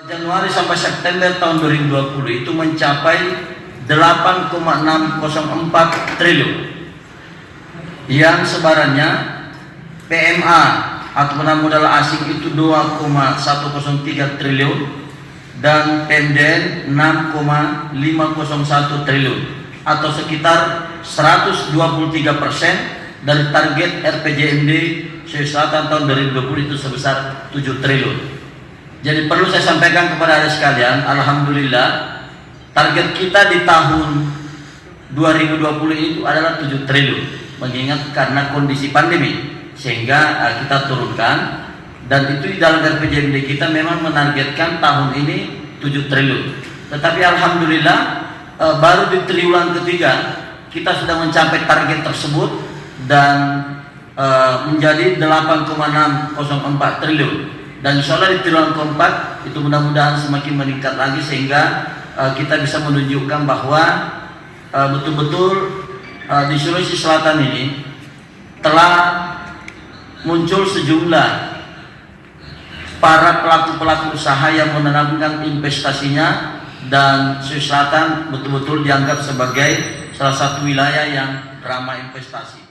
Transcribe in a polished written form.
Januari sampai September tahun 2020 itu mencapai 8,604 triliun, yang sebarannya PMA atau modal asing itu 2,103 triliun dan PMDN 6,501 triliun atau sekitar 123% dari target RPJMD Sulawesi Selatan tahun 2020 itu sebesar 7 triliun. Jadi perlu saya sampaikan kepada Anda sekalian, alhamdulillah target kita di tahun 2020 itu adalah 7 triliun, mengingat karena kondisi pandemi sehingga kita turunkan, dan itu di dalam RPJMD kita memang menargetkan tahun ini 7 triliun. Tetapi alhamdulillah baru di triwulan ketiga kita sudah mencapai target tersebut dan menjadi 8,604 triliun. Dan insya Allah di triwulan keempat itu mudah-mudahan semakin meningkat lagi sehingga kita bisa menunjukkan bahwa betul-betul di Sulawesi Selatan ini telah muncul sejumlah para pelaku-pelaku usaha yang menanamkan investasinya, dan Sulawesi Selatan betul-betul dianggap sebagai salah satu wilayah yang ramah investasi.